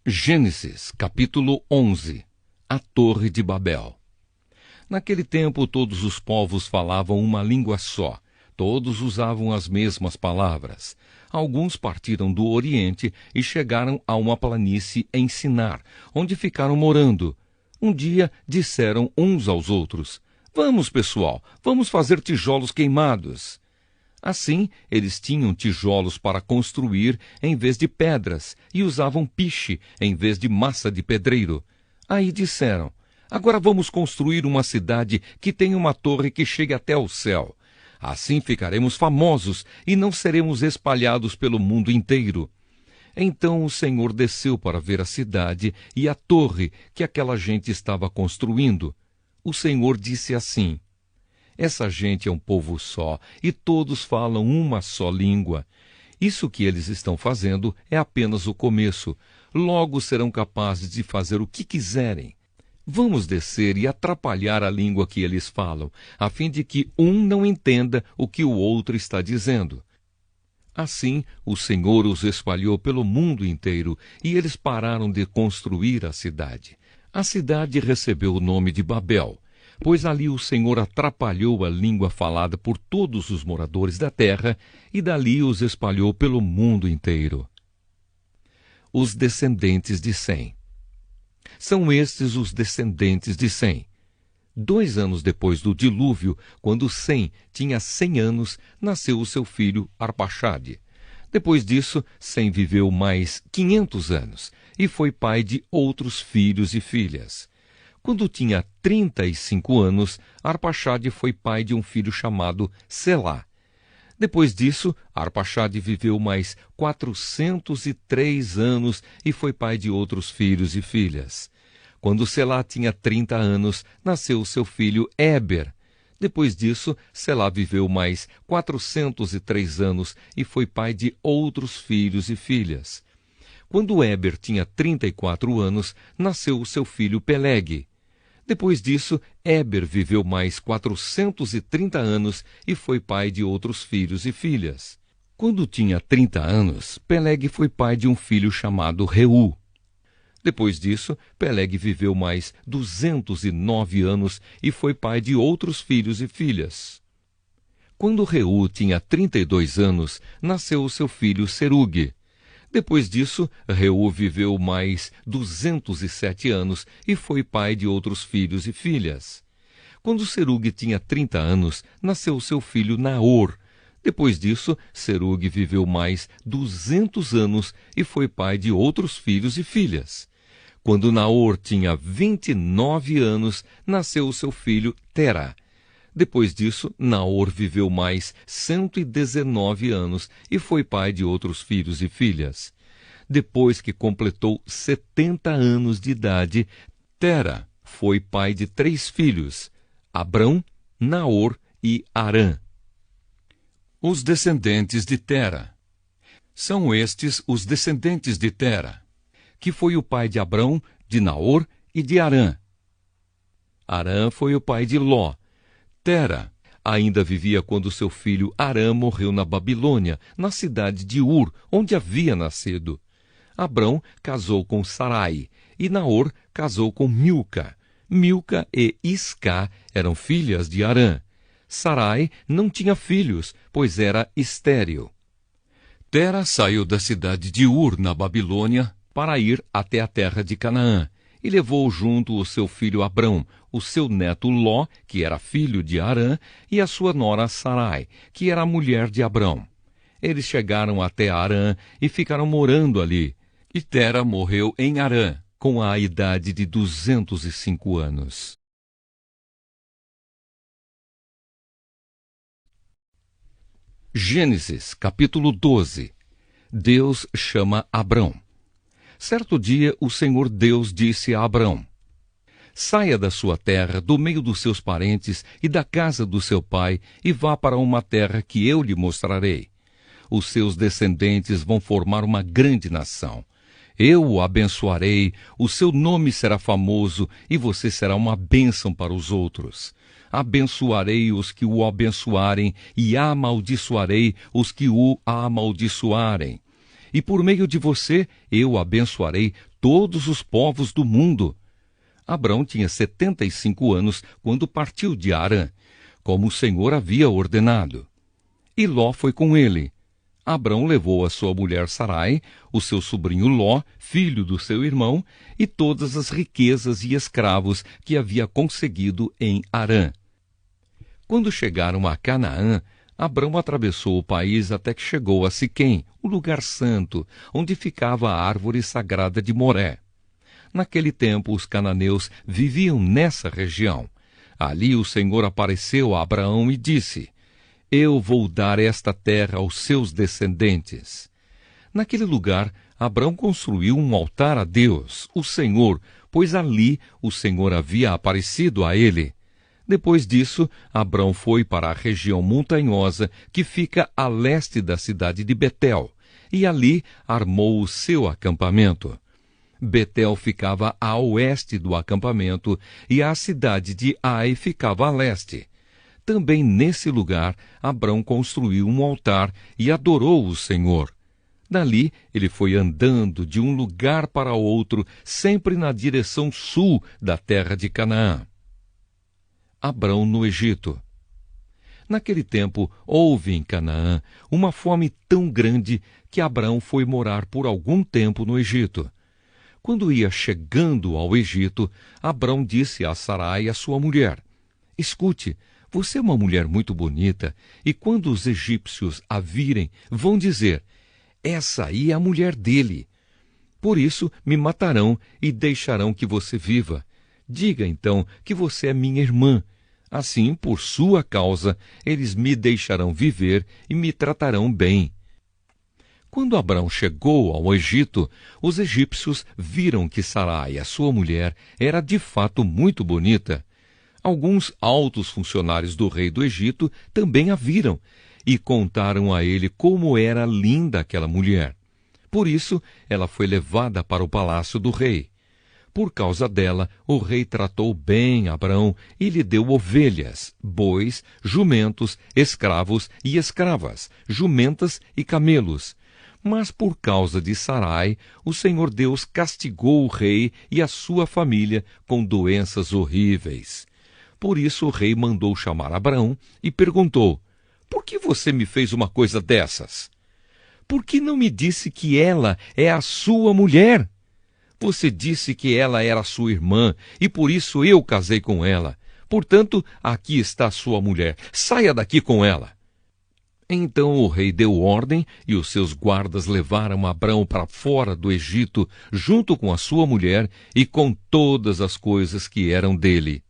Gênesis, capítulo 11. A Torre de Babel. Naquele tempo todos os povos falavam uma língua só. Todos usavam as mesmas palavras. Alguns partiram do Oriente e chegaram a uma planície em Sinar, onde ficaram morando. Um dia disseram uns aos outros: "Vamos, pessoal, vamos fazer tijolos queimados." Assim, eles tinham tijolos para construir em vez de pedras e usavam piche em vez de massa de pedreiro. Aí disseram: "Agora vamos construir uma cidade que tenha uma torre que chegue até o céu. Assim ficaremos famosos e não seremos espalhados pelo mundo inteiro." Então o Senhor desceu para ver a cidade e a torre que aquela gente estava construindo. O Senhor disse assim: "Essa gente é um povo só, e todos falam uma só língua. Isso que eles estão fazendo é apenas o começo. Logo serão capazes de fazer o que quiserem. Vamos descer e atrapalhar a língua que eles falam, a fim de que um não entenda o que o outro está dizendo." Assim, o Senhor os espalhou pelo mundo inteiro, e eles pararam de construir a cidade. A cidade recebeu o nome de Babel, pois ali o Senhor atrapalhou a língua falada por todos os moradores da terra, e dali os espalhou pelo mundo inteiro. Os descendentes de Sem. São estes os descendentes de Sem. 2 anos depois do dilúvio, quando Sem tinha 100 anos, nasceu o seu filho Arpaxade. Depois disso, Sem viveu mais 500 anos e foi pai de outros filhos e filhas. Quando tinha 35 anos, Arpaxade foi pai de um filho chamado Selá. Depois disso, Arpaxade viveu mais 403 anos e foi pai de outros filhos e filhas. Quando Selá tinha 30 anos, nasceu seu filho Éber. Depois disso, Selá viveu mais 403 anos e foi pai de outros filhos e filhas. Quando Éber tinha 34 anos, nasceu o seu filho Peleg. Depois disso, Éber viveu mais 430 anos e foi pai de outros filhos e filhas. Quando tinha 30 anos, Peleg foi pai de um filho chamado Reu. Depois disso, Peleg viveu mais 209 anos e foi pai de outros filhos e filhas. Quando Reu tinha 32 anos, nasceu o seu filho Serugue. Depois disso, Reu viveu mais 207 anos e foi pai de outros filhos e filhas. Quando Serugue tinha 30 anos, nasceu seu filho Naor. Depois disso, Serugue viveu mais 200 anos e foi pai de outros filhos e filhas. Quando Naor tinha 29 anos, nasceu seu filho Tera. Depois disso, Naor viveu mais 119 anos e foi pai de outros filhos e filhas. Depois que completou 70 anos de idade, Tera foi pai de 3 filhos, Abrão, Naor e Harã. Os descendentes de Tera. São estes os descendentes de Tera, que foi o pai de Abrão, de Naor e de Harã. Harã foi o pai de Ló. Tera ainda vivia quando seu filho Harã morreu na Babilônia, na cidade de Ur, onde havia nascido. Abrão casou com Sarai, e Naor casou com Milca. Milca e Isca eram filhas de Harã. Sarai não tinha filhos, pois era estéril. Tera saiu da cidade de Ur, na Babilônia, para ir até a terra de Canaã, e levou junto o seu filho Abrão, o seu neto Ló, que era filho de Harã, e a sua nora Sarai, que era a mulher de Abrão. Eles chegaram até Harã e ficaram morando ali. E Tera morreu em Harã, com a idade de 205 anos. Gênesis, capítulo 12. Deus chama Abrão. Certo dia, o Senhor Deus disse a Abrão: "Saia da sua terra, do meio dos seus parentes e da casa do seu pai, e vá para uma terra que eu lhe mostrarei. Os seus descendentes vão formar uma grande nação. Eu o abençoarei, o seu nome será famoso, e você será uma bênção para os outros. Abençoarei os que o abençoarem, e amaldiçoarei os que o amaldiçoarem. E por meio de você eu abençoarei todos os povos do mundo. Abrão tinha 75 anos quando partiu de Harã, como o Senhor havia ordenado. E Ló foi com ele. Abrão levou a sua mulher Sarai, o seu sobrinho Ló, filho do seu irmão, e todas as riquezas e escravos que havia conseguido em Harã. Quando chegaram a Canaã, Abrão atravessou o país até que chegou a Siquém, o lugar santo, onde ficava a árvore sagrada de Moré. Naquele tempo, os cananeus viviam nessa região. Ali o Senhor apareceu a Abraão e disse: Eu vou dar esta terra aos seus descendentes. Naquele lugar, Abrão construiu um altar a Deus, o Senhor, pois ali o Senhor havia aparecido a ele. Depois disso, Abrão foi para a região montanhosa que fica a leste da cidade de Betel, e ali armou o seu acampamento. Betel ficava a oeste do acampamento e a cidade de Ai ficava a leste. Também nesse lugar, Abrão construiu um altar e adorou o Senhor. Dali, ele foi andando de um lugar para outro, sempre na direção sul da terra de Canaã. Abrão no Egito. Naquele tempo, houve em Canaã uma fome tão grande que Abrão foi morar por algum tempo no Egito. Quando ia chegando ao Egito, Abrão disse a Sarai, a sua mulher: Escute, você é uma mulher muito bonita, e quando os egípcios a virem, vão dizer: Essa aí é a mulher dele. Por isso me matarão e deixarão que você viva. Diga então que você é minha irmã. Assim, por sua causa, eles me deixarão viver e me tratarão bem. Quando Abrão chegou ao Egito, os egípcios viram que Sarai, a sua mulher, era de fato muito bonita. Alguns altos funcionários do rei do Egito também a viram e contaram a ele como era linda aquela mulher. Por isso, ela foi levada para o palácio do rei. Por causa dela, o rei tratou bem Abrão e lhe deu ovelhas, bois, jumentos, escravos e escravas, jumentas e camelos. Mas por causa de Sarai, o Senhor Deus castigou o rei e a sua família com doenças horríveis. Por isso o rei mandou chamar Abrão e perguntou: Por que você me fez uma coisa dessas? Por que não me disse que ela é a sua mulher? Você disse que ela era sua irmã, e por isso eu casei com ela. Portanto, aqui está a sua mulher. Saia daqui com ela. Então o rei deu ordem, e os seus guardas levaram Abrão para fora do Egito, junto com a sua mulher e com todas as coisas que eram dele.